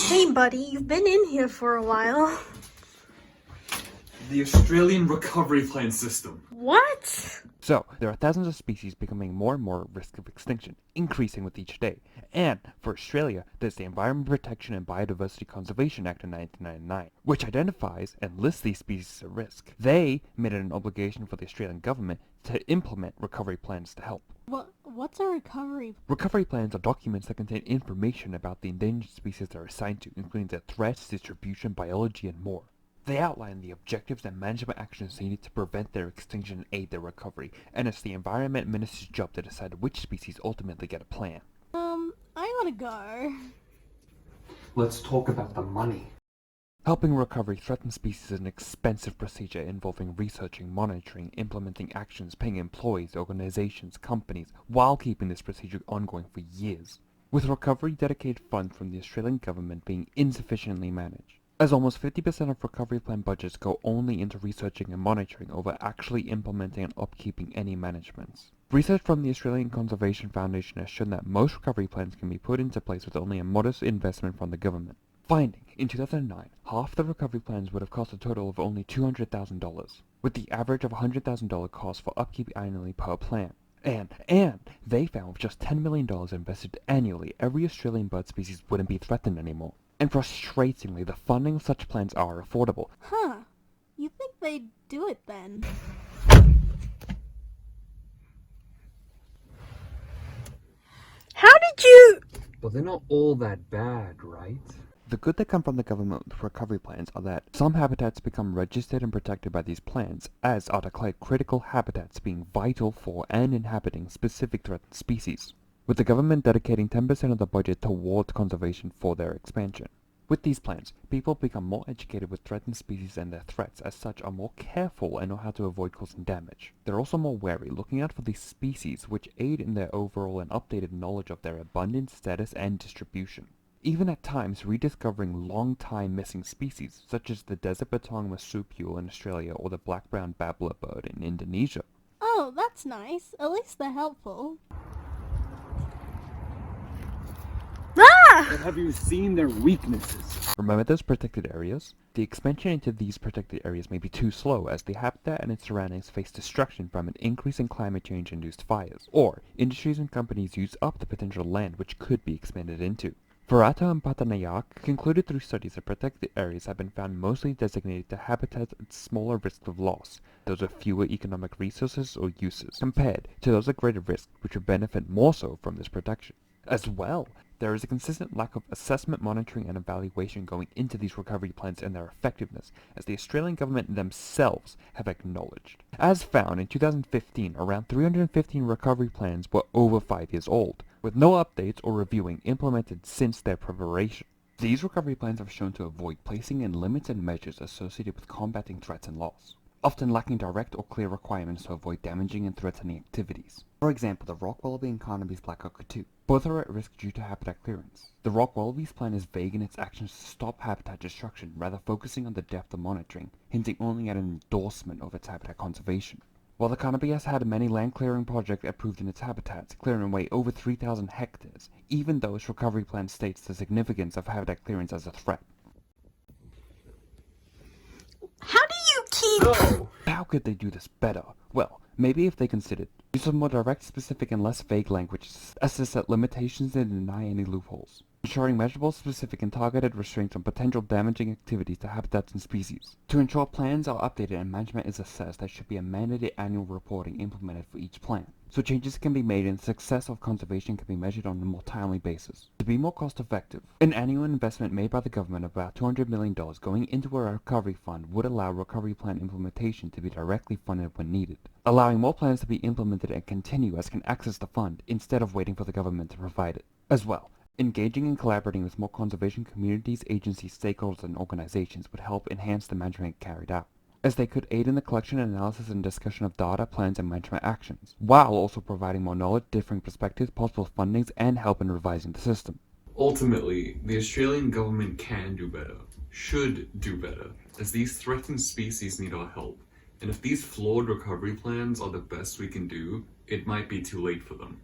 Hey buddy, you've been in here for a while. The Australian Recovery Plan System. What? So, there are thousands of species becoming more and more at risk of extinction, increasing with each day. And, for Australia, there's the Environment Protection and Biodiversity Conservation Act of 1999, which identifies and lists these species at risk. They made it an obligation for the Australian government to implement recovery plans to help. What's a recovery? Recovery plans are documents that contain information about the endangered species they're assigned to, including their threats, distribution, biology, and more. They outline the objectives and management actions needed to prevent their extinction and aid their recovery, and it's the Environment Minister's job to decide which species ultimately get a plan. I gotta go. Let's talk about the money. Helping recovery threatened species is an expensive procedure involving researching, monitoring, implementing actions, paying employees, organizations, companies, while keeping this procedure ongoing for years, with recovery dedicated funds from the Australian government being insufficiently managed, as almost 50% of recovery plan budgets go only into researching and monitoring over actually implementing and upkeeping any managements. Research from the Australian Conservation Foundation has shown that most recovery plans can be put into place with only a modest investment from the government. Finding, in 2009, half the recovery plans would have cost a total of only $200,000, with the average of $100,000 cost for upkeep annually per plan. And they found with just $10 million invested annually, every Australian bird species wouldn't be threatened anymore. And frustratingly, the funding of such plans are affordable. Huh. You think they'd do it then? How did you... But they're not all that bad, right? The good that come from the government with recovery plans are that some habitats become registered and protected by these plans, as are declared critical habitats being vital for and inhabiting specific threatened species, with the government dedicating 10% of the budget towards conservation for their expansion. With these plans, people become more educated with threatened species and their threats, as such are more careful and know how to avoid causing damage. They're also more wary, looking out for these species, which aid in their overall and updated knowledge of their abundance, status, and distribution. Even at times rediscovering long-time missing species, such as the desert batong marsupial in Australia or the black-brown babbler bird in Indonesia. Oh, that's nice. At least they're helpful. But have you seen their weaknesses? Remember those protected areas? The expansion into these protected areas may be too slow, as the habitat and its surroundings face destruction from an increase in climate change-induced fires, or industries and companies use up the potential land which could be expanded into. Farato and Patanayak concluded through studies that protected areas have been found mostly designated to habitats at smaller risk of loss, those with fewer economic resources or uses, compared to those at greater risk which would benefit more so from this protection. As well, there is a consistent lack of assessment, monitoring, and evaluation going into these recovery plans and their effectiveness, as the Australian government themselves have acknowledged. As found in 2015, around 315 recovery plans were over 5 years old, with no updates or reviewing implemented since their preparation. These recovery plans are shown to avoid placing in limits and measures associated with combating threats and loss, often lacking direct or clear requirements to avoid damaging and threatening activities. For example, the rock wallaby and Carnaby's black cockatoo. Both are at risk due to habitat clearance. The rock wallaby's plan is vague in its actions to stop habitat destruction, rather focusing on the depth of monitoring, hinting only at an endorsement of its habitat conservation. While the Carnaby has had many land clearing projects approved in its habitats, clearing away over 3,000 hectares, even though its recovery plan states the significance of habitat clearance as a threat. How do you keep... No! How could they do this better? Well, maybe if they considered use of more direct, specific, and less vague languages as to set limitations and deny any loopholes, ensuring measurable, specific, and targeted restraints on potential damaging activities to habitats and species. To ensure plans are updated and management is assessed, there should be a mandated annual reporting implemented for each plan, so changes can be made and the success of conservation can be measured on a more timely basis. To be more cost effective, an annual investment made by the government of about $200 million going into a recovery fund would allow recovery plan implementation to be directly funded when needed, allowing more plans to be implemented and continue as can access the fund instead of waiting for the government to provide it. As well, engaging and collaborating with more conservation communities, agencies, stakeholders, and organizations would help enhance the management carried out, as they could aid in the collection, analysis, and discussion of data, plans, and management actions, while also providing more knowledge, differing perspectives, possible fundings, and help in revising the system. Ultimately, the Australian government can do better, should do better, as these threatened species need our help, and if these flawed recovery plans are the best we can do, it might be too late for them.